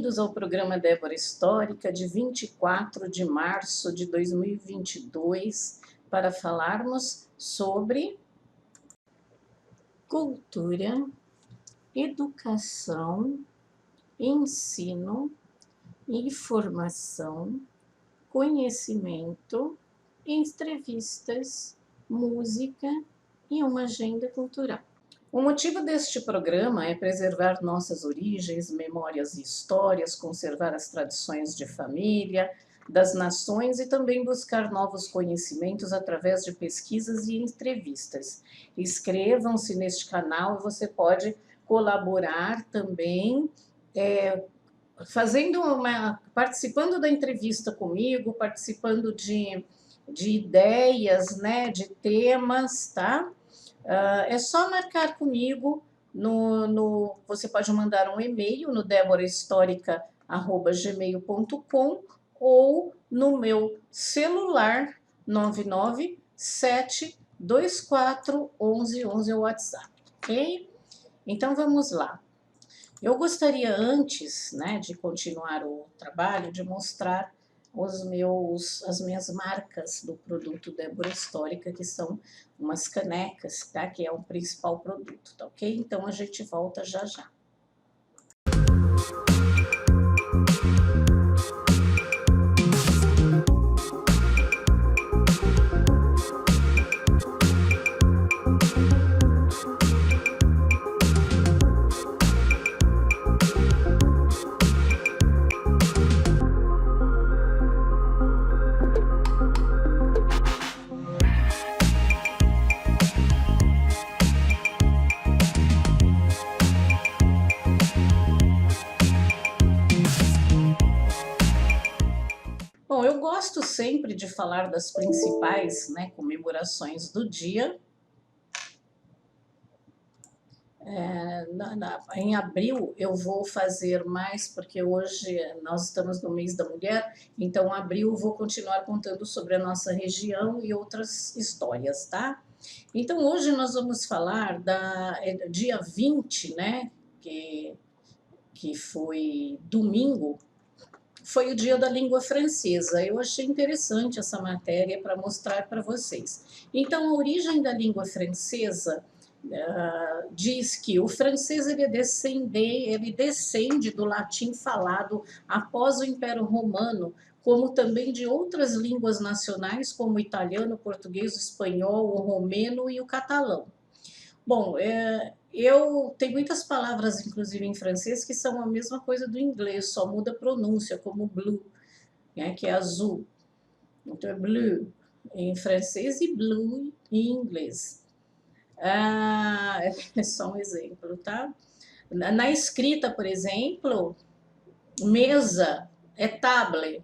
Bem-vindos ao programa Débora Histórica de 24 de março de 2022 para falarmos sobre cultura, educação, ensino, informação, conhecimento, entrevistas, música e uma agenda cultural. O motivo deste programa é preservar nossas origens, memórias e histórias, conservar as tradições de família, das nações e também buscar novos conhecimentos através de pesquisas e entrevistas. Inscrevam-se neste canal e você pode colaborar também, participando da entrevista comigo, participando de ideias, né, de temas, tá? É só marcar comigo, você pode mandar um e-mail no deborahistórica@gmail.com ou no meu celular 997241111 é o WhatsApp, ok? Então vamos lá. Eu gostaria antes, né, de continuar o trabalho, de mostrar as minhas marcas do produto Débora Histórica, que são umas canecas, tá? Que é o principal produto, tá ok? Então a gente volta já já. Bom, eu gosto sempre de falar das principais, né, comemorações do dia. Em abril eu vou fazer mais, porque hoje nós estamos no mês da mulher, então em abril eu vou continuar contando sobre a nossa região e outras histórias, tá? Então hoje nós vamos falar dia 20, né, que foi domingo, foi o dia da língua francesa. Eu achei interessante essa matéria para mostrar para vocês. Então, a origem da língua francesa diz que o francês ele descende do latim falado após o Império Romano, como também de outras línguas nacionais, como o italiano, o português, o espanhol, o romeno e o catalão. Bom, eu tenho muitas palavras, inclusive em francês, que são a mesma coisa do inglês, só muda a pronúncia, como blue, né, que é azul. Então é bleu em francês e blue em inglês. É só um exemplo, tá? Na escrita, por exemplo, mesa é table,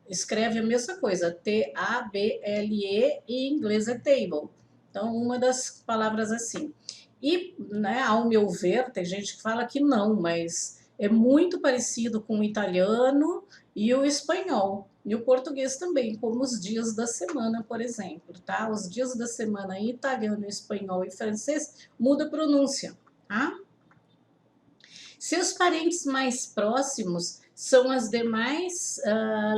escreve a mesma coisa, T-A-B-L-E, e em inglês é table. Então, uma das palavras assim. E, né, ao meu ver, tem gente que fala que não, mas é muito parecido com o italiano e o espanhol. E o português também, como os dias da semana, por exemplo, tá? Os dias da semana em italiano, espanhol e francês muda a pronúncia, tá? Seus parentes mais próximos são as demais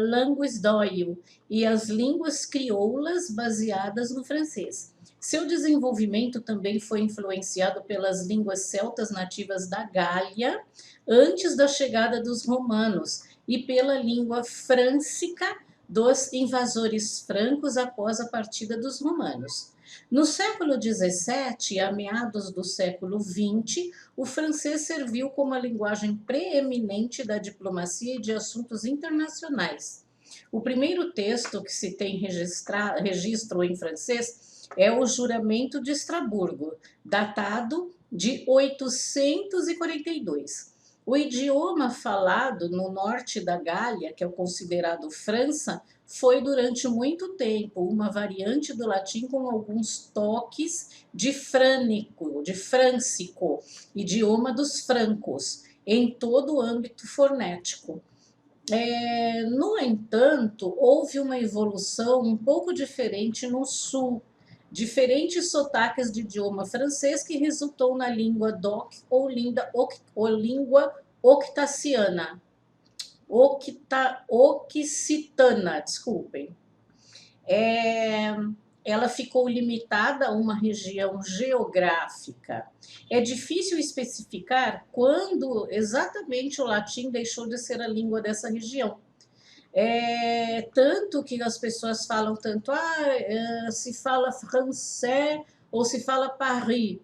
línguas d'oïl e as línguas crioulas baseadas no francês. Seu desenvolvimento também foi influenciado pelas línguas celtas nativas da Gália, antes da chegada dos romanos, e pela língua frâncica dos invasores francos após a partida dos romanos. No século XVII, a meados do século XX, o francês serviu como a linguagem preeminente da diplomacia e de assuntos internacionais. O primeiro texto que se tem registro em francês é o Juramento de Estrasburgo, datado de 842. O idioma falado no norte da Gália, que é o considerado França, foi durante muito tempo uma variante do latim com alguns toques de frânico, de frâncico, idioma dos francos, em todo o âmbito fonético. No entanto, houve uma evolução um pouco diferente no sul, diferentes sotaques de idioma francês que resultou na língua d'oc ou língua octaciana. Occitana, desculpem. Ela ficou limitada a uma região geográfica. É difícil especificar quando exatamente o latim deixou de ser a língua dessa região. Tanto que as pessoas falam tanto, se fala francês ou se fala Paris,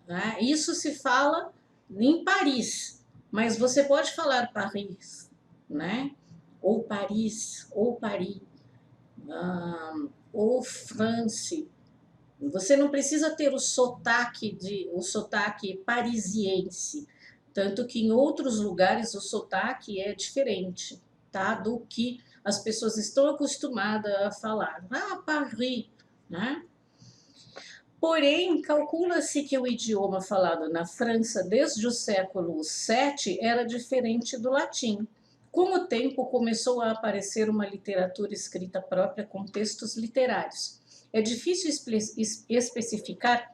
né? Isso se fala em Paris, mas você pode falar Paris, né? Ou Paris, ou Paris, ou France. Você não precisa ter o sotaque parisiense, tanto que em outros lugares o sotaque é diferente, tá? Do que as pessoas estão acostumadas a falar. Paris, né? Porém, calcula-se que o idioma falado na França desde o século VII era diferente do latim. Com o tempo, começou a aparecer uma literatura escrita própria com textos literários. É difícil especificar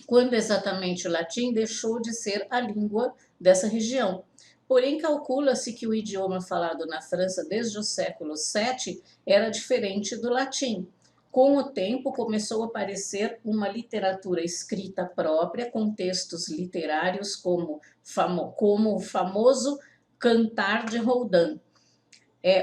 quando exatamente o latim deixou de ser a língua dessa região. Porém, calcula-se que o idioma falado na França desde o século VII era diferente do latim. Com o tempo, começou a aparecer uma literatura escrita própria, com textos literários como o famoso Cantar de Rodin.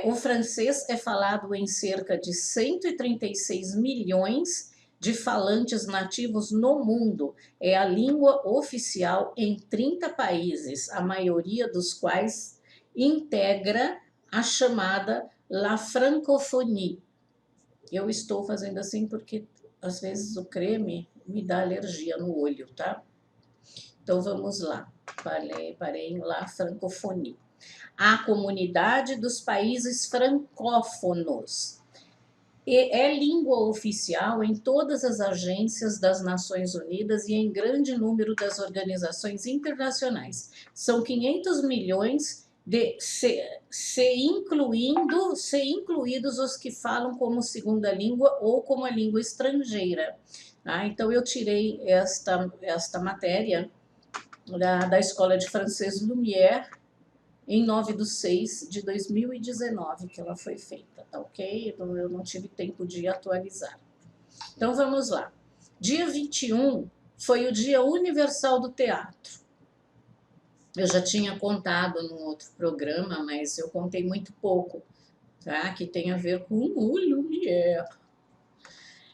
O francês é falado em cerca de 136 milhões de falantes nativos no mundo. É a língua oficial em 30 países, a maioria dos quais integra a chamada La Francophonie. Eu estou fazendo assim porque às vezes o creme me dá alergia no olho, tá? Então vamos lá. Parei em La Francophonie. A comunidade dos países francófonos. É língua oficial em todas as agências das Nações Unidas e em grande número das organizações internacionais. São 500 milhões incluídos os que falam como segunda língua ou como a língua estrangeira. Então, eu tirei esta matéria da Escola de Francês Lumière, em 9/6/2019, que ela foi feita, tá ok? Então, eu não tive tempo de atualizar. Então, vamos lá. Dia 21 foi o Dia Universal do Teatro. Eu já tinha contado num outro programa, mas eu contei muito pouco, tá? Que tem a ver com o Lumière.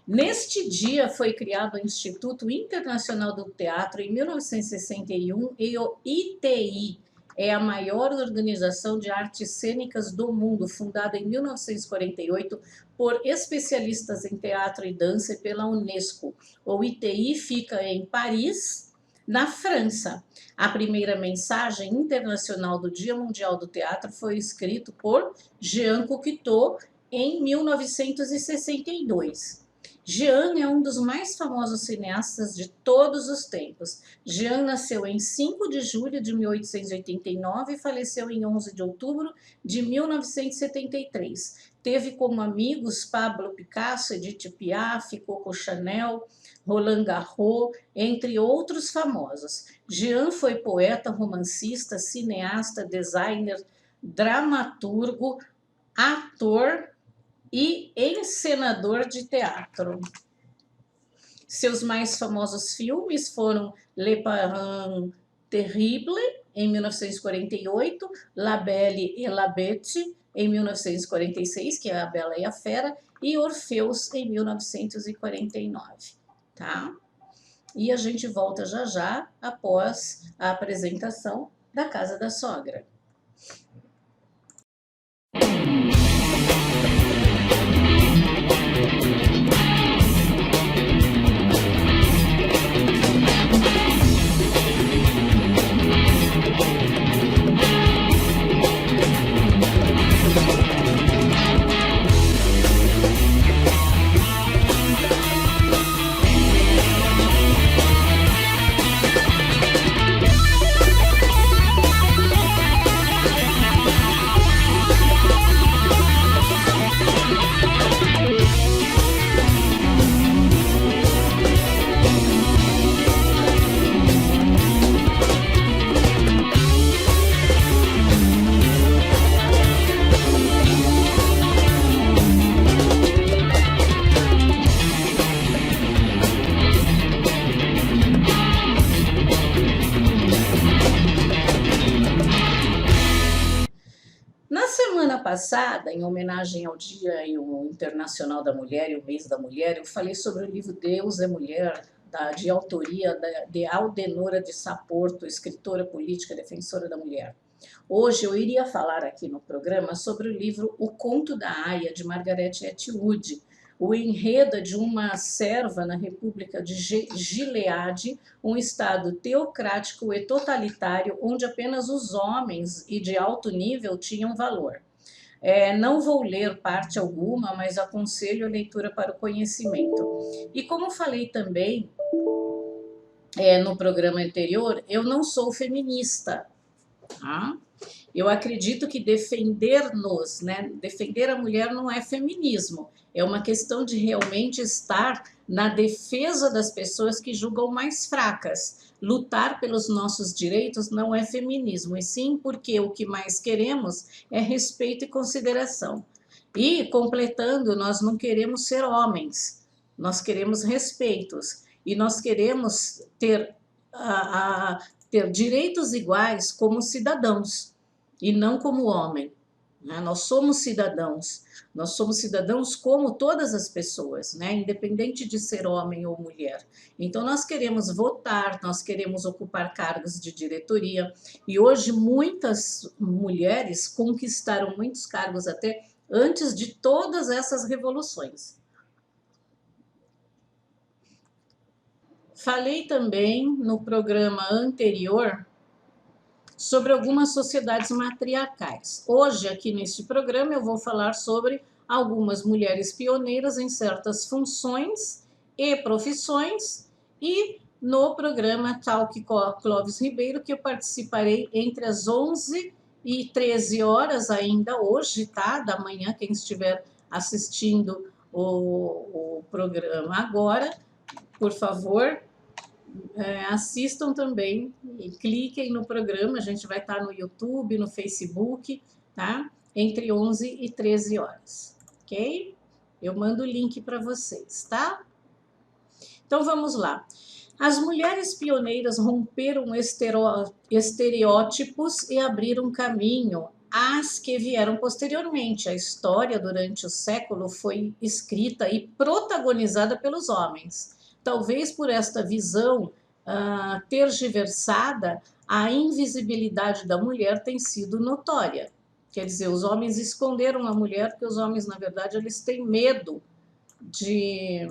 Neste dia foi criado o Instituto Internacional do Teatro em 1961 e o ITI é a maior organização de artes cênicas do mundo, fundada em 1948 por especialistas em teatro e dança e pela Unesco. O ITI fica em Paris, na França. A primeira mensagem internacional do Dia Mundial do Teatro foi escrita por Jean Cocteau em 1962. Jean é um dos mais famosos cineastas de todos os tempos. Jean nasceu em 5 de julho de 1889 e faleceu em 11 de outubro de 1973. Teve como amigos Pablo Picasso, Edith Piaf, Coco Chanel, Roland Garros, entre outros famosos. Jean foi poeta, romancista, cineasta, designer, dramaturgo, ator e encenador de teatro. Seus mais famosos filmes foram Le Parent Terrible, em 1948, La Belle et la Bête, em 1946, que é A Bela e a Fera, e Orfeus, em 1949, tá? E a gente volta já já, após a apresentação da Casa da Sogra. passada, em homenagem ao Dia Internacional da Mulher e o Mês da Mulher, eu falei sobre o livro Deus é Mulher, de autoria de Aldenora de Saporto, escritora política, defensora da mulher. Hoje eu iria falar aqui no programa sobre o livro O Conto da Aia, de Margaret Atwood. O enredo é de uma serva na República de Gileade, um estado teocrático e totalitário, onde apenas os homens e de alto nível tinham valor. Não vou ler parte alguma, mas aconselho a leitura para o conhecimento. E como falei também no programa anterior, eu não sou feminista, tá? Eu acredito que defender-nos, né, defender a mulher não é feminismo, é uma questão de realmente estar na defesa das pessoas que julgam mais fracas. Lutar pelos nossos direitos não é feminismo, e sim porque o que mais queremos é respeito e consideração. E, completando, nós não queremos ser homens, nós queremos respeitos, e nós queremos ter, ter direitos iguais como cidadãos, e não como homem. Né? Nós somos cidadãos como todas as pessoas, né? Independente de ser homem ou mulher. Então, nós queremos votar, nós queremos ocupar cargos de diretoria, e hoje muitas mulheres conquistaram muitos cargos até antes de todas essas revoluções. Falei também no programa anterior sobre algumas sociedades matriarcais. Hoje, aqui neste programa, eu vou falar sobre algumas mulheres pioneiras em certas funções e profissões, e no programa Talk Clóvis Ribeiro, que eu participarei entre as 11 e 13 horas ainda hoje, tá? Da manhã, quem estiver assistindo o programa agora, por favor, assistam também e cliquem no programa, a gente vai estar no YouTube, no Facebook, tá? Entre 11 e 13 horas, ok? Eu mando o link para vocês, tá? Então vamos lá. As mulheres pioneiras romperam estereótipos e abriram caminho às que vieram posteriormente. A história durante o século foi escrita e protagonizada pelos homens. Talvez por esta visão tergiversada, a invisibilidade da mulher tem sido notória. Quer dizer, os homens esconderam a mulher, porque os homens, na verdade, eles têm medo de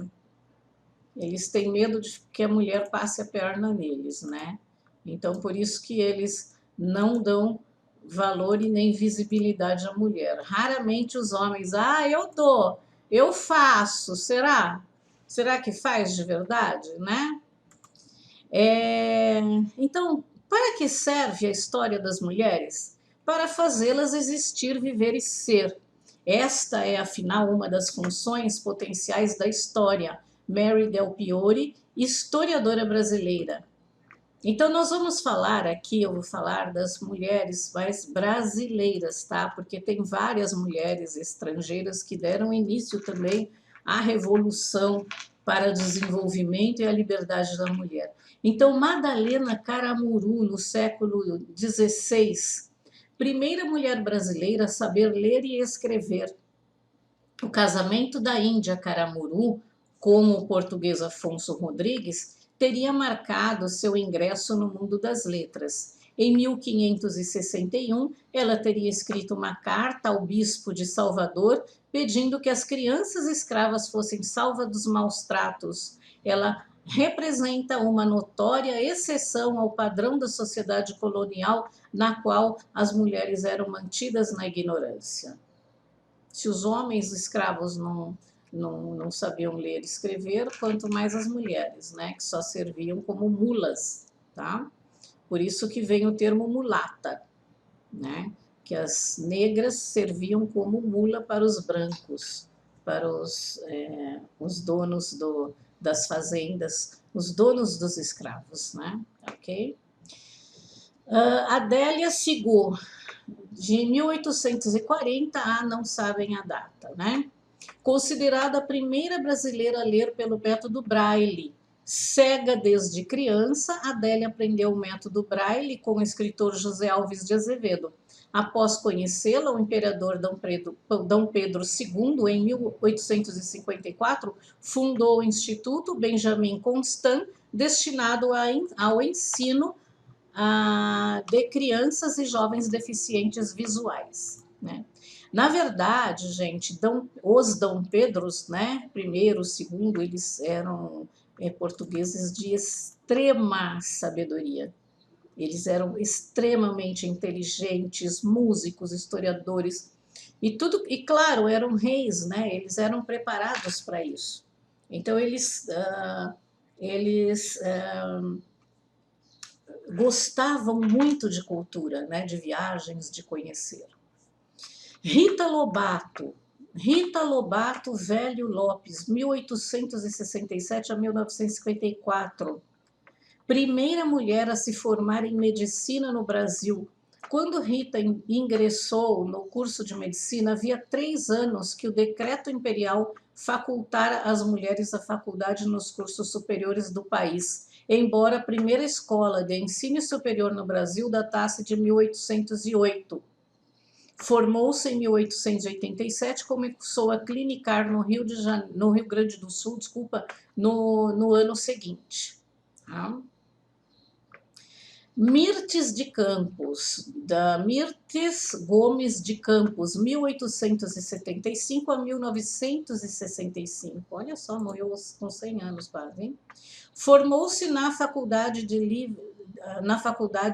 que a mulher passe a perna neles, né? Então, por isso que eles não dão valor e nem visibilidade à mulher. Raramente os homens, eu dou, eu faço, será? Será que faz de verdade, né? Então, para que serve a história das mulheres? Para fazê-las existir, viver e ser. Esta é, afinal, uma das funções potenciais da história. Mary Del Piore, historiadora brasileira. Então, nós vamos falar aqui, eu vou falar das mulheres mais brasileiras, tá? Porque tem várias mulheres estrangeiras que deram início também à revolução para o desenvolvimento e a liberdade da mulher. Então, Madalena Caramuru, no século XVI, primeira mulher brasileira a saber ler e escrever. O casamento da Índia Caramuru, com o português Afonso Rodrigues, teria marcado seu ingresso no mundo das letras. Em 1561, ela teria escrito uma carta ao bispo de Salvador, pedindo que as crianças escravas fossem salvas dos maus tratos. Ela representa uma notória exceção ao padrão da sociedade colonial, na qual as mulheres eram mantidas na ignorância. Se os homens escravos não sabiam ler e escrever, quanto mais as mulheres, né, que só serviam como mulas, tá? Por isso que vem o termo mulata, né? Que as negras serviam como mula para os brancos, para os donos das fazendas, os donos dos escravos, né? Ok? Adélia Sigur, de 1840 a não sabem a data, né? Considerada a primeira brasileira a ler pelo método Braille. Cega desde criança, Adélia aprendeu o método Braille com o escritor José Alves de Azevedo. Após conhecê-la, o imperador Dom Pedro II, em 1854, fundou o Instituto Benjamin Constant, destinado ao ensino de crianças e jovens deficientes visuais, né? Na verdade, gente, os Dom Pedros, né, primeiro, segundo, eles eram portugueses de extrema sabedoria. Eles eram extremamente inteligentes, músicos, historiadores, e tudo, e claro, eram reis, né? Eles eram preparados para isso. Então eles gostavam muito de cultura, né? De viagens, de conhecer. Rita Lobato, Velho Lopes, 1867 a 1954. Primeira mulher a se formar em medicina no Brasil. Quando Rita ingressou no curso de medicina, havia 3 anos que o decreto imperial facultara às mulheres a faculdade nos cursos superiores do país, embora a primeira escola de ensino superior no Brasil datasse de 1808. Formou-se em 1887, começou a clinicar no Rio Grande do Sul, no ano seguinte. Tá? Mirtes de Campos, da Mirtes Gomes de Campos, 1875 a 1965. Olha só, morreu com 100 anos quase, hein? Formou-se na Faculdade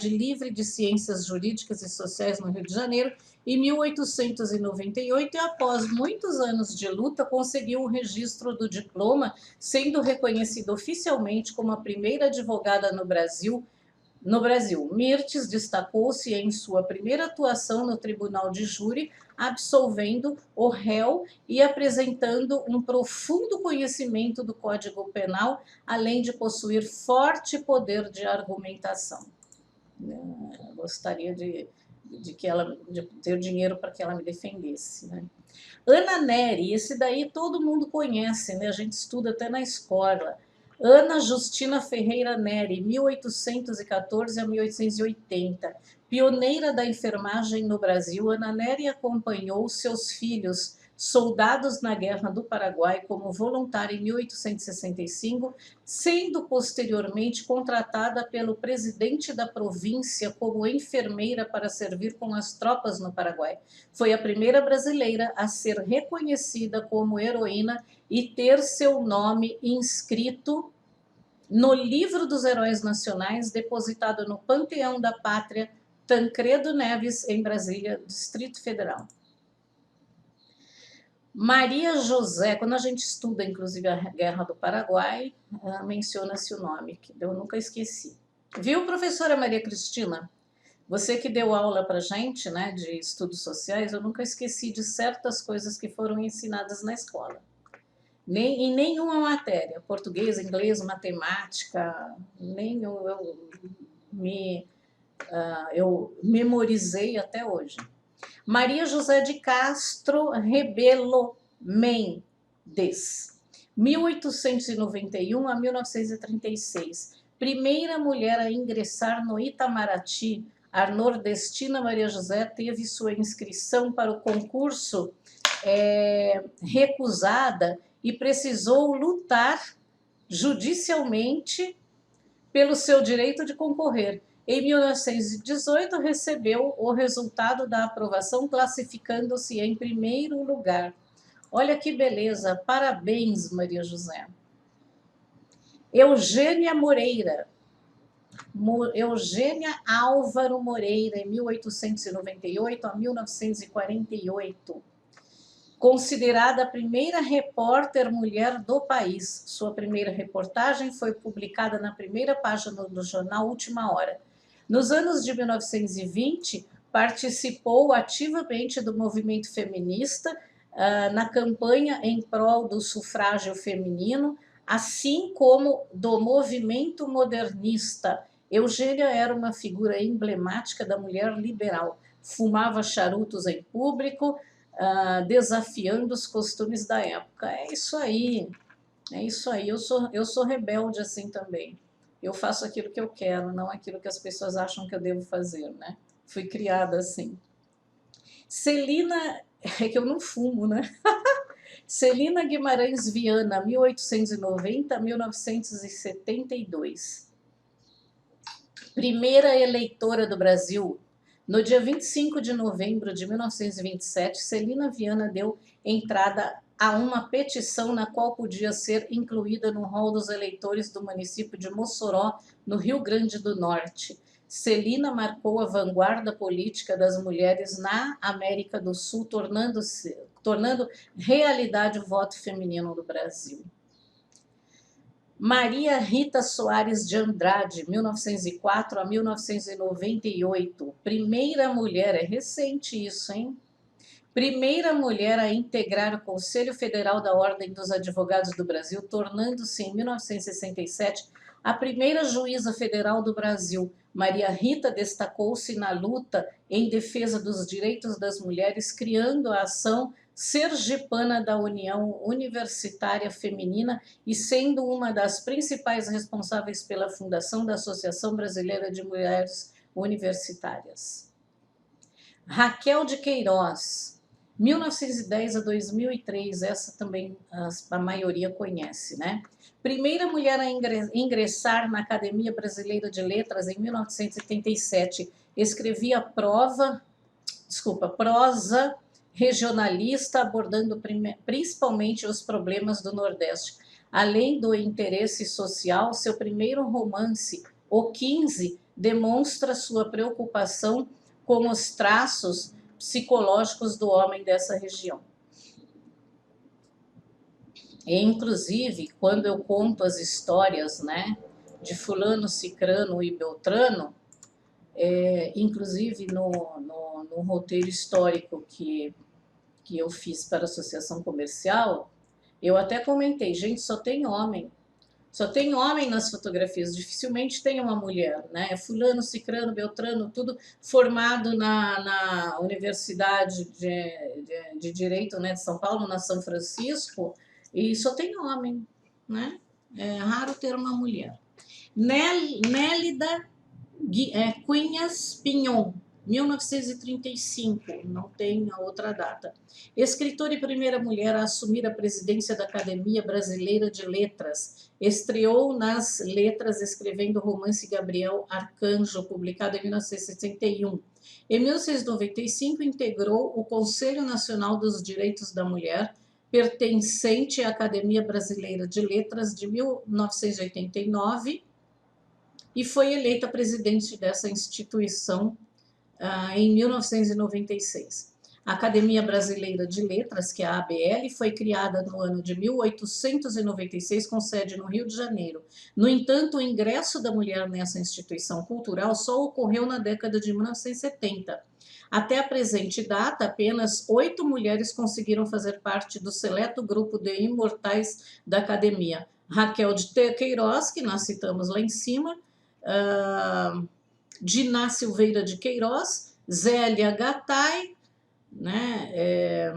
Livre de Ciências Jurídicas e Sociais no Rio de Janeiro em 1898 e, após muitos anos de luta, conseguiu o registro do diploma, sendo reconhecida oficialmente como a primeira advogada no Brasil. Mirtes destacou-se em sua primeira atuação no Tribunal de Júri, absolvendo o réu e apresentando um profundo conhecimento do Código Penal, além de possuir forte poder de argumentação. Gostaria de ter dinheiro para que ela me defendesse, né? Ana Nery, esse daí todo mundo conhece, né? A gente estuda até na escola. Ana Justina Ferreira Nery, 1814 a 1880. Pioneira da enfermagem no Brasil, Ana Nery acompanhou seus filhos, soldados na Guerra do Paraguai, como voluntária em 1865, sendo posteriormente contratada pelo presidente da província como enfermeira para servir com as tropas no Paraguai. Foi a primeira brasileira a ser reconhecida como heroína e ter seu nome inscrito no Livro dos Heróis Nacionais, depositado no Panteão da Pátria Tancredo Neves, em Brasília, Distrito Federal. Maria José, quando a gente estuda, inclusive, a Guerra do Paraguai, menciona-se o nome, que eu nunca esqueci. Viu, professora Maria Cristina? Você que deu aula para a gente, né, de estudos sociais, eu nunca esqueci de certas coisas que foram ensinadas na escola. Em nenhuma matéria, português, inglês, matemática, eu memorizei até hoje. Maria José de Castro Rebelo Mendes, 1891 a 1936. Primeira mulher a ingressar no Itamaraty, a nordestina Maria José teve sua inscrição para o concurso recusada e precisou lutar judicialmente pelo seu direito de concorrer. Em 1918, recebeu o resultado da aprovação, classificando-se em primeiro lugar. Olha que beleza! Parabéns, Maria José. Eugênia Moreira. Eugênia Álvaro Moreira, em 1898 a 1948. Considerada a primeira repórter mulher do país. Sua primeira reportagem foi publicada na primeira página do jornal Última Hora. Nos anos de 1920, participou ativamente do movimento feminista, na campanha em prol do sufrágio feminino, assim como do movimento modernista. Eugênia era uma figura emblemática da mulher liberal. Fumava charutos em público, desafiando os costumes da época. É isso aí. Eu sou rebelde assim também. Eu faço aquilo que eu quero, não aquilo que as pessoas acham que eu devo fazer, né? Fui criada assim. Celina, é que eu não fumo, né? Celina Guimarães Viana, 1890 a 1972. Primeira eleitora do Brasil. No dia 25 de novembro de 1927, Celina Viana deu entrada a uma petição na qual podia ser incluída no rol dos eleitores do município de Mossoró, no Rio Grande do Norte. Celina marcou a vanguarda política das mulheres na América do Sul, tornando realidade o voto feminino no Brasil. Maria Rita Soares de Andrade, 1904 a 1998. Primeira mulher, é recente isso, hein? Primeira mulher a integrar o Conselho Federal da Ordem dos Advogados do Brasil, tornando-se, em 1967, a primeira juíza federal do Brasil. Maria Rita destacou-se na luta em defesa dos direitos das mulheres, criando a ação sergipana da União Universitária Feminina e sendo uma das principais responsáveis pela fundação da Associação Brasileira de Mulheres Universitárias. Raquel de Queiroz, 1910 a 2003, essa também a maioria conhece, né? Primeira mulher a ingressar na Academia Brasileira de Letras em 1977, escrevia prosa regionalista, abordando principalmente os problemas do Nordeste. Além do interesse social, seu primeiro romance, O 15, demonstra sua preocupação com os traços psicológicos do homem dessa região. E, inclusive, quando eu conto as histórias, né, de fulano, cicrano e beltrano, inclusive no roteiro histórico que eu fiz para a associação comercial, eu até comentei, gente, só tem homem nas fotografias, dificilmente tem uma mulher, né? Fulano, cicrano, beltrano, tudo formado na Universidade de Direito, né, de São Paulo, na São Francisco, e só tem homem, né? É raro ter uma mulher. Nélida Cunhas Pinhon, 1935, não tem a outra data. Escritora e primeira mulher a assumir a presidência da Academia Brasileira de Letras. Estreou nas letras escrevendo o romance Gabriel Arcanjo, publicado em 1961. Em 1995, integrou o Conselho Nacional dos Direitos da Mulher, pertencente à Academia Brasileira de Letras de 1989, e foi eleita presidente dessa instituição em 1996. A Academia Brasileira de Letras, que é a ABL, foi criada no ano de 1896, com sede no Rio de Janeiro. No entanto, o ingresso da mulher nessa instituição cultural só ocorreu na década de 1970. Até a presente data, apenas 8 mulheres conseguiram fazer parte do seleto grupo de imortais da Academia. Raquel de Queiroz, que nós citamos lá em cima, Diná Silveira de Queiroz, Zélia Gattai, né,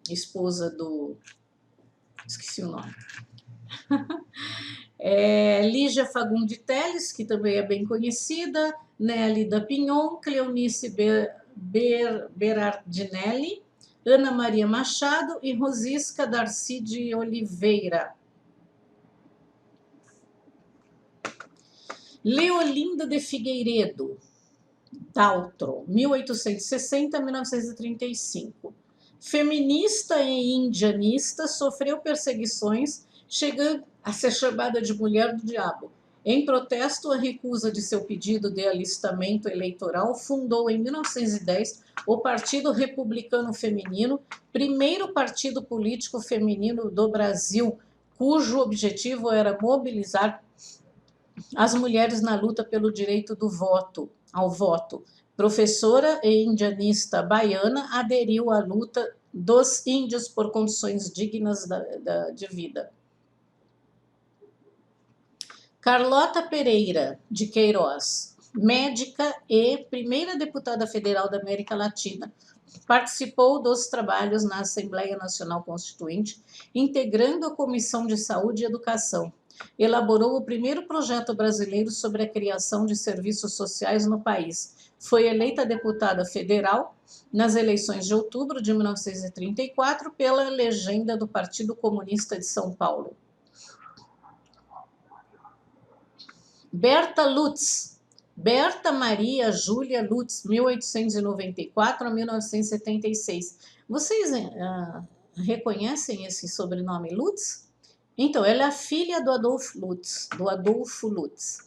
esposa do... esqueci o nome. Lígia Fagundi Teles, que também é bem conhecida, Nélida Pinhon, Cleonice Berardinelli, Ana Maria Machado e Rosisca Darcy de Oliveira. Leolinda de Figueiredo, Daltro, 1860 a 1935. Feminista e indianista, sofreu perseguições, chegando a ser chamada de mulher do diabo. Em protesto à recusa de seu pedido de alistamento eleitoral, fundou em 1910 o Partido Republicano Feminino, primeiro partido político feminino do Brasil, cujo objetivo era mobilizar as mulheres na luta pelo direito ao voto. Professora e indianista baiana, aderiu à luta dos índios por condições dignas de vida. Carlota Pereira de Queiroz, médica e primeira deputada federal da América Latina. Participou dos trabalhos na Assembleia Nacional Constituinte, integrando a Comissão de Saúde e Educação. Elaborou o primeiro projeto brasileiro sobre a criação de serviços sociais no país. Foi eleita deputada federal nas eleições de outubro de 1934 pela legenda do Partido Comunista de São Paulo. Berta Lutz, Berta Maria Júlia Lutz, 1894 a 1976. Vocês reconhecem esse sobrenome Lutz? Então, ela é a filha do Adolfo Lutz.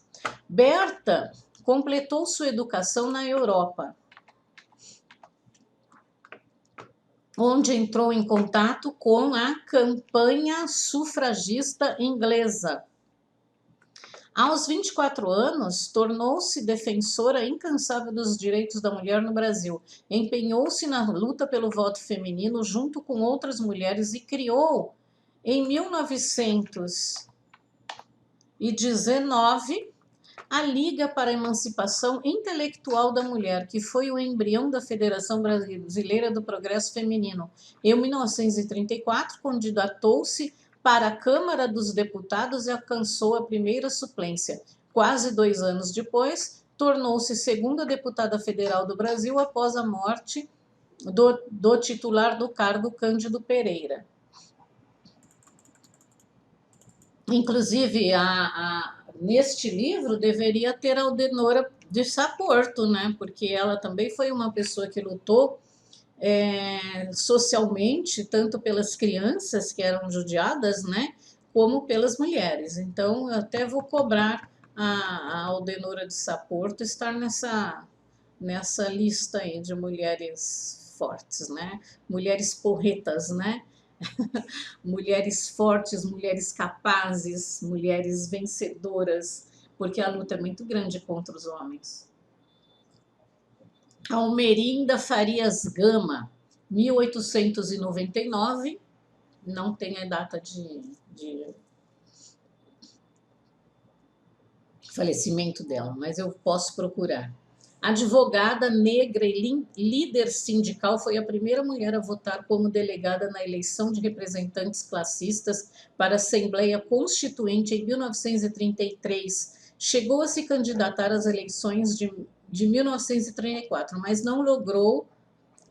Berta completou sua educação na Europa, onde entrou em contato com a campanha sufragista inglesa. Aos 24 anos, tornou-se defensora incansável dos direitos da mulher no Brasil. Empenhou-se na luta pelo voto feminino junto com outras mulheres e criou, em 1919, a Liga para a Emancipação Intelectual da Mulher, que foi o embrião da Federação Brasileira do Progresso Feminino. Em 1934, candidatou-se para a Câmara dos Deputados e alcançou a primeira suplência. Quase 2 anos depois, tornou-se segunda deputada federal do Brasil após a morte do titular do cargo, Cândido Pereira. Inclusive, neste livro deveria ter a Aldenora de Saporto, né? Porque ela também foi uma pessoa que lutou socialmente, tanto pelas crianças que eram judiadas, né, como pelas mulheres. Então, eu até vou cobrar a Aldenora de Saporto estar nessa lista aí de mulheres fortes, né, mulheres porretas, né, mulheres fortes, mulheres capazes, mulheres vencedoras, porque a luta é muito grande contra os homens. Almerinda Farias Gama, 1899, não tem a data de falecimento dela, mas eu posso procurar. Advogada negra e líder sindical, foi a primeira mulher a votar como delegada na eleição de representantes classistas para a Assembleia Constituinte em 1933. Chegou a se candidatar às eleições de 1934, mas não logrou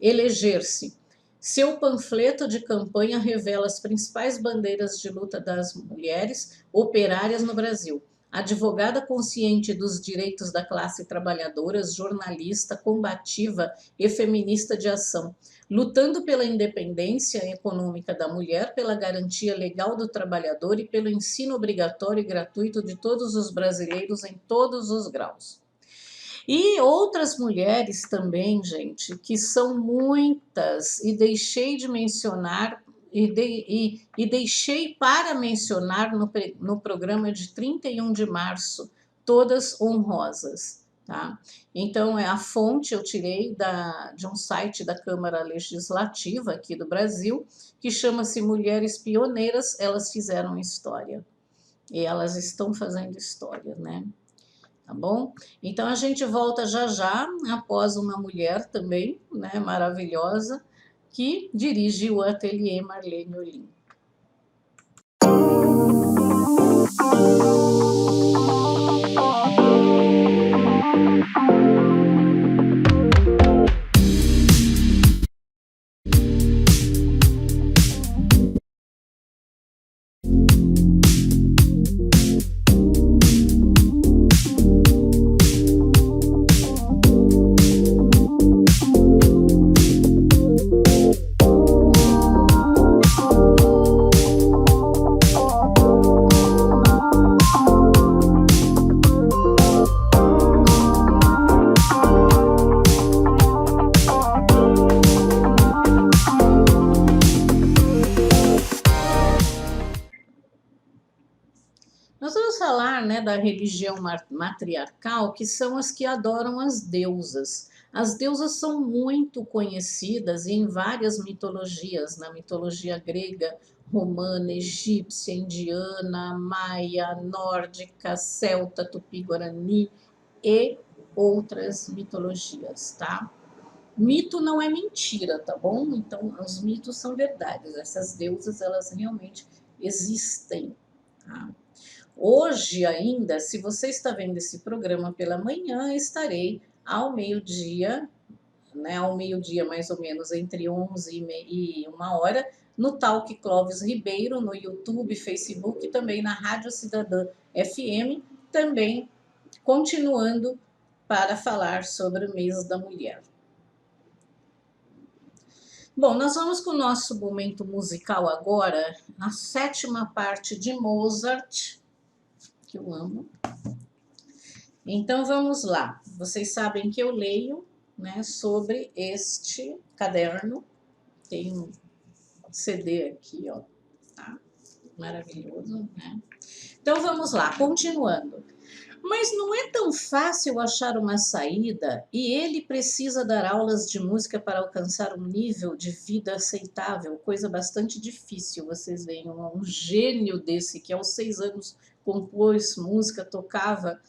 eleger-se. Seu panfleto de campanha revela as principais bandeiras de luta das mulheres operárias no Brasil. Advogada consciente dos direitos da classe trabalhadora, jornalista, combativa e feminista de ação, lutando pela independência econômica da mulher, pela garantia legal do trabalhador e pelo ensino obrigatório e gratuito de todos os brasileiros em todos os graus. E outras mulheres também, gente, que são muitas, e deixei de mencionar, e deixei para mencionar no programa de 31 de março, todas honrosas, tá? Então, a fonte eu tirei de um site da Câmara Legislativa aqui do Brasil, que chama-se Mulheres Pioneiras, elas fizeram história. E elas estão fazendo história, né? Tá bom? Então, a gente volta já já, após uma mulher também, né, maravilhosa, que dirige o ateliê Marlene Olim. Nós vamos falar, né, da religião matriarcal, que são as que adoram as deusas. As deusas são muito conhecidas em várias mitologias, na mitologia grega, romana, egípcia, indiana, maia, nórdica, celta, tupi-guarani e outras mitologias, tá? Mito não é mentira, tá bom? Então, os mitos são verdades. Essas deusas, elas realmente existem, tá? Hoje ainda, se você está vendo esse programa pela manhã, estarei ao meio-dia, né, ao meio-dia mais ou menos, entre 11 e 1 hora, no Talk Clóvis Ribeiro, no YouTube, Facebook, também na Rádio Cidadã FM, também continuando para falar sobre o mês da mulher. Bom, nós vamos com o nosso momento musical agora, na 7ª parte de Mozart, que eu amo. Então vamos lá. Vocês sabem que eu leio, né, sobre este caderno. Tem um CD aqui, ó, tá? Maravilhoso, né? Então vamos lá, continuando. Mas não é tão fácil achar uma saída e ele precisa dar aulas de música para alcançar um nível de vida aceitável, coisa bastante difícil. Vocês veem um gênio desse que aos 6 anos compôs música, tocava,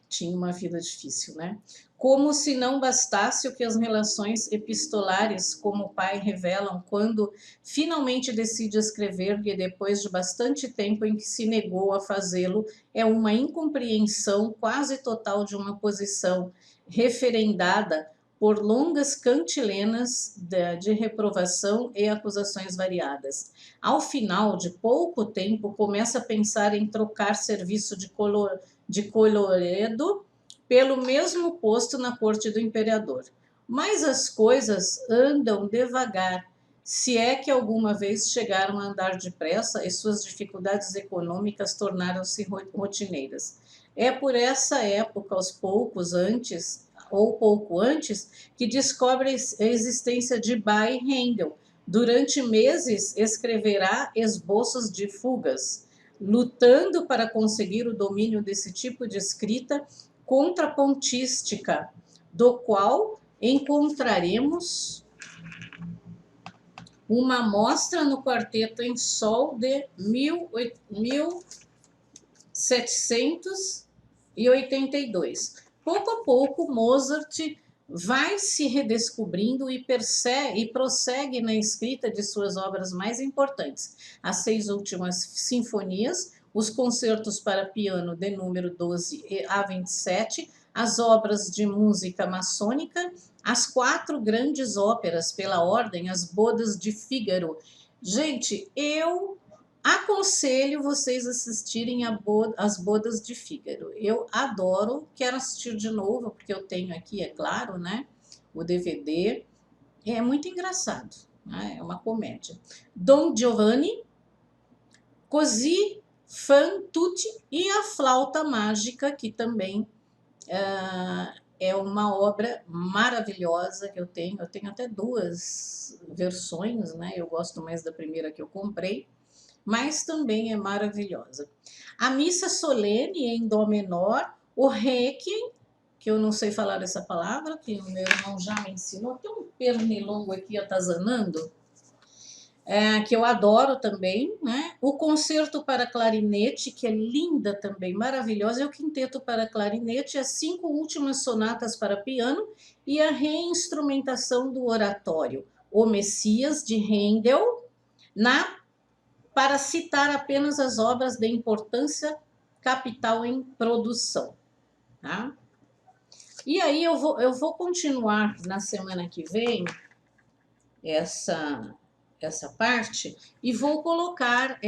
tinha uma vida difícil, né? Como se não bastasse o que as relações epistolares como o pai revelam quando finalmente decide escrever-lhe depois de bastante tempo em que se negou a fazê-lo, é uma incompreensão quase total de uma posição referendada por longas cantilenas de reprovação e acusações variadas. Ao final de pouco tempo, começa a pensar em trocar serviço de Colloredo pelo mesmo posto na corte do imperador. Mas as coisas andam devagar, se é que alguma vez chegaram a andar depressa e suas dificuldades econômicas tornaram-se rotineiras. É por essa época, pouco antes, que descobre a existência de Bay Handel. Durante meses escreverá esboços de fugas, lutando para conseguir o domínio desse tipo de escrita contrapontística, do qual encontraremos uma amostra no quarteto em sol de 1782. Pouco a pouco, Mozart vai se redescobrindo e prossegue na escrita de suas obras mais importantes. As 6 últimas sinfonias, os concertos para piano de número 12 a 27, as obras de música maçônica, as 4 grandes óperas pela ordem, as Bodas de Fígaro. Gente, eu aconselho vocês assistirem as Bodas de Fígaro. Eu adoro, quero assistir de novo, porque eu tenho aqui, é claro, né, o DVD. É muito engraçado, né? É uma comédia. Don Giovanni, Così fan tutti e a Flauta Mágica, que também é uma obra maravilhosa que eu tenho. Eu tenho até 2 versões, né? Eu gosto mais da primeira que eu comprei, mas também é maravilhosa. A missa solene em dó menor, o requiem, que eu não sei falar essa palavra, que o meu irmão já me ensinou, tem um pernilongo aqui atazanando, que eu adoro também, né? O concerto para clarinete, que é linda também, maravilhosa, e o quinteto para clarinete, as 5 últimas sonatas para piano e a reinstrumentação do oratório, O Messias, de Handel, para citar apenas as obras de importância capital em produção. Tá? E aí eu vou continuar na semana que vem essa parte e vou colocar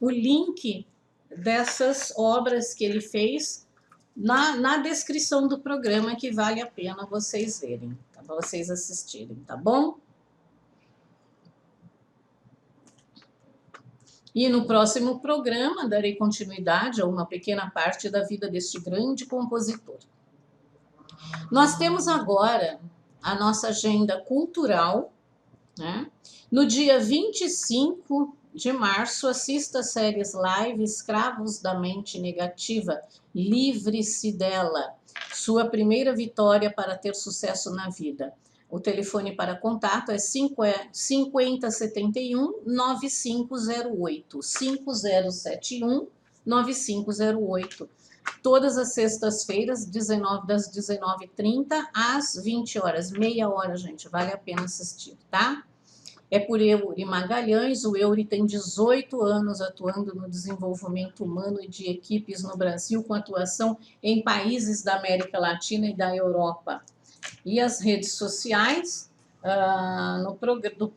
o link dessas obras que ele fez na descrição do programa, que vale a pena vocês verem, tá? Vocês assistirem, tá bom? E no próximo programa darei continuidade a uma pequena parte da vida deste grande compositor. Nós temos agora a nossa agenda cultural, né? No dia 25 de março, assista às séries live Escravos da Mente Negativa, Livre-se dela, sua primeira vitória para ter sucesso na vida. O telefone para contato é 5071-9508, 5071-9508. todas as sextas-feiras, das 19h30 às 20 horas. Meia hora, gente, vale a pena assistir, tá? É por Eury Magalhães. O Eury tem 18 anos atuando no desenvolvimento humano e de equipes no Brasil, com atuação em países da América Latina e da Europa. E as redes sociais no programa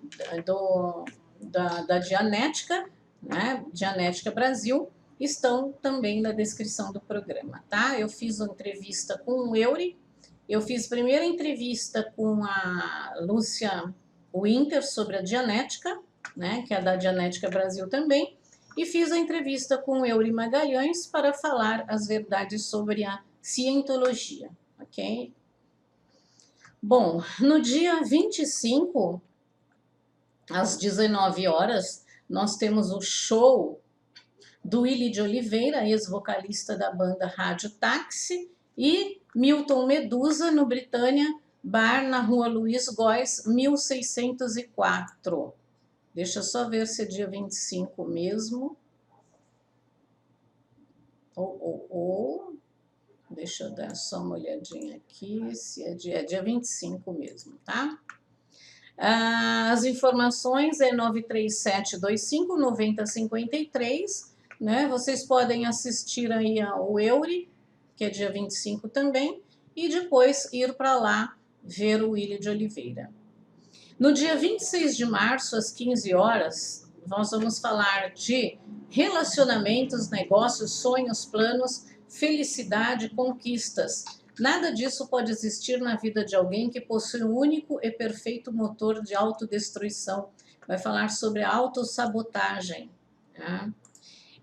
da Dianética, né? Dianética Brasil, estão também na descrição do programa, tá? Eu fiz uma entrevista com o Eury, eu fiz primeira entrevista com a Lúcia Winter sobre a Dianética, né? Que é da Dianética Brasil também, e fiz a entrevista com o Eury Magalhães para falar as verdades sobre a cientologia, ok? Bom, no dia 25, às 19 horas, nós temos o show do Willy de Oliveira, ex-vocalista da banda Rádio Táxi, e Milton Medusa, no Britânia Bar, na rua Luiz Góes, 1604. Deixa eu só ver se é dia 25 mesmo. Deixa eu dar só uma olhadinha aqui, se é dia 25 mesmo, tá? As informações é 93725-9053, né? Vocês podem assistir aí ao Eury, que é dia 25 também, e depois ir para lá ver o Willy de Oliveira. No dia 26 de março, às 15 horas, nós vamos falar de relacionamentos, negócios, sonhos, planos, felicidade, conquistas. Nada disso pode existir na vida de alguém que possui um único e perfeito motor de autodestruição. Vai falar sobre a autossabotagem. Tá?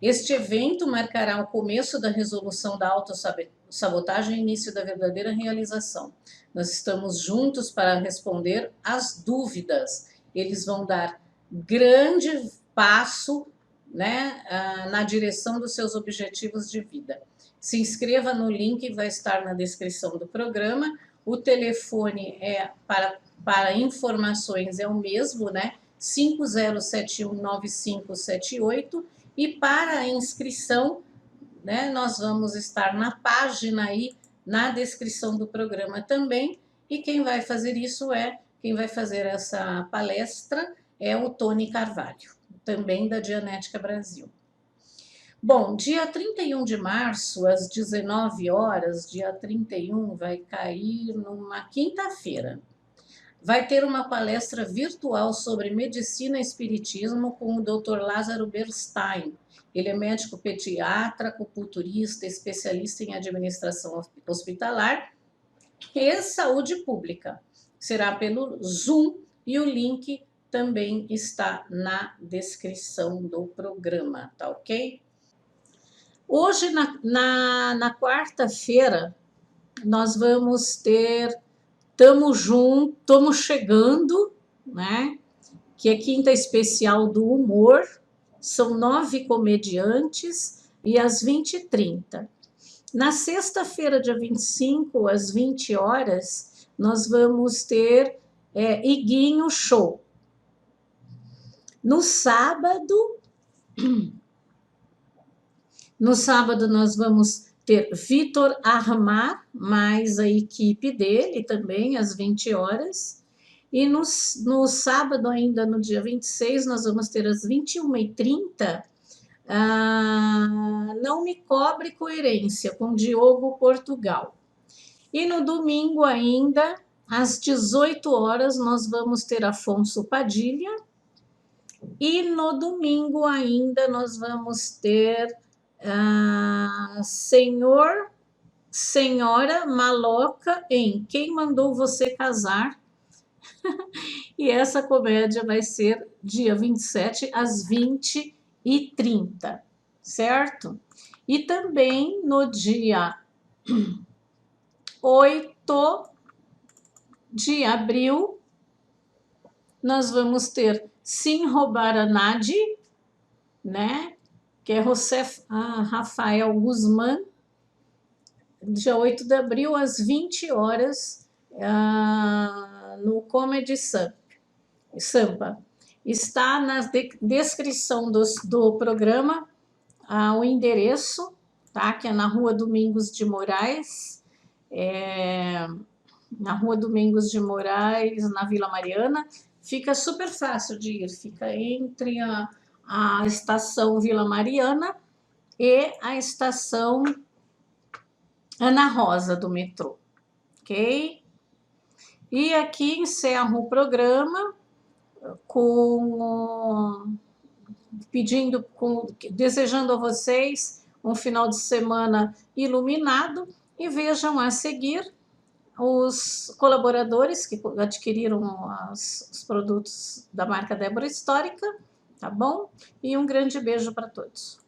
Este evento marcará o começo da resolução da autossabotagem e o início da verdadeira realização. Nós estamos juntos para responder às dúvidas. Eles vão dar grande passo, né, na direção dos seus objetivos de vida. Se inscreva no link que vai estar na descrição do programa. O telefone para informações é o mesmo, né? 50719578. E para a inscrição, né, nós vamos estar na página aí, na descrição do programa também. E quem vai fazer quem vai fazer essa palestra é o Tony Carvalho, também da Dianética Brasil. Bom, dia 31 de março, às 19 horas, dia 31 vai cair numa quinta-feira. Vai ter uma palestra virtual sobre medicina e espiritismo com o Dr. Lázaro Bernstein. Ele é médico pediatra, acupunturista, especialista em administração hospitalar e saúde pública. Será pelo Zoom e o link também está na descrição do programa, tá ok? Hoje, na quarta-feira, nós vamos ter Estamos chegando, né? Que é quinta especial do humor. São 9 comediantes e às 20h30. Na sexta-feira, dia 25, às 20 horas, nós vamos ter Iguinho Show. No sábado, nós vamos ter Vitor Armar, mais a equipe dele também, às 20 horas. E no sábado, ainda no dia 26, nós vamos ter às 21h30, Não Me Cobre Coerência, com Diogo Portugal. E no domingo ainda, às 18 horas, nós vamos ter Afonso Padilha. E no domingo ainda, nós vamos ter Senhora Maloca em Quem Mandou Você Casar. E essa comédia vai ser dia 27 às 20h30, certo? E também no dia 8 de abril, nós vamos ter Sim Roubar a Nadi, né? Que é Rafael Guzmán, dia 8 de abril, às 20 horas, no Comedy Sampa. Está na descrição do programa o endereço, tá? Que é na Rua Domingos de Moraes, na Rua Domingos de Moraes, na Vila Mariana. Fica super fácil de ir, fica entre a estação Vila Mariana e a estação Ana Rosa do metrô, ok? E aqui encerro o programa desejando a vocês um final de semana iluminado, e vejam a seguir os colaboradores que adquiriram os produtos da marca Débora Histórica, tá bom? E um grande beijo para todos.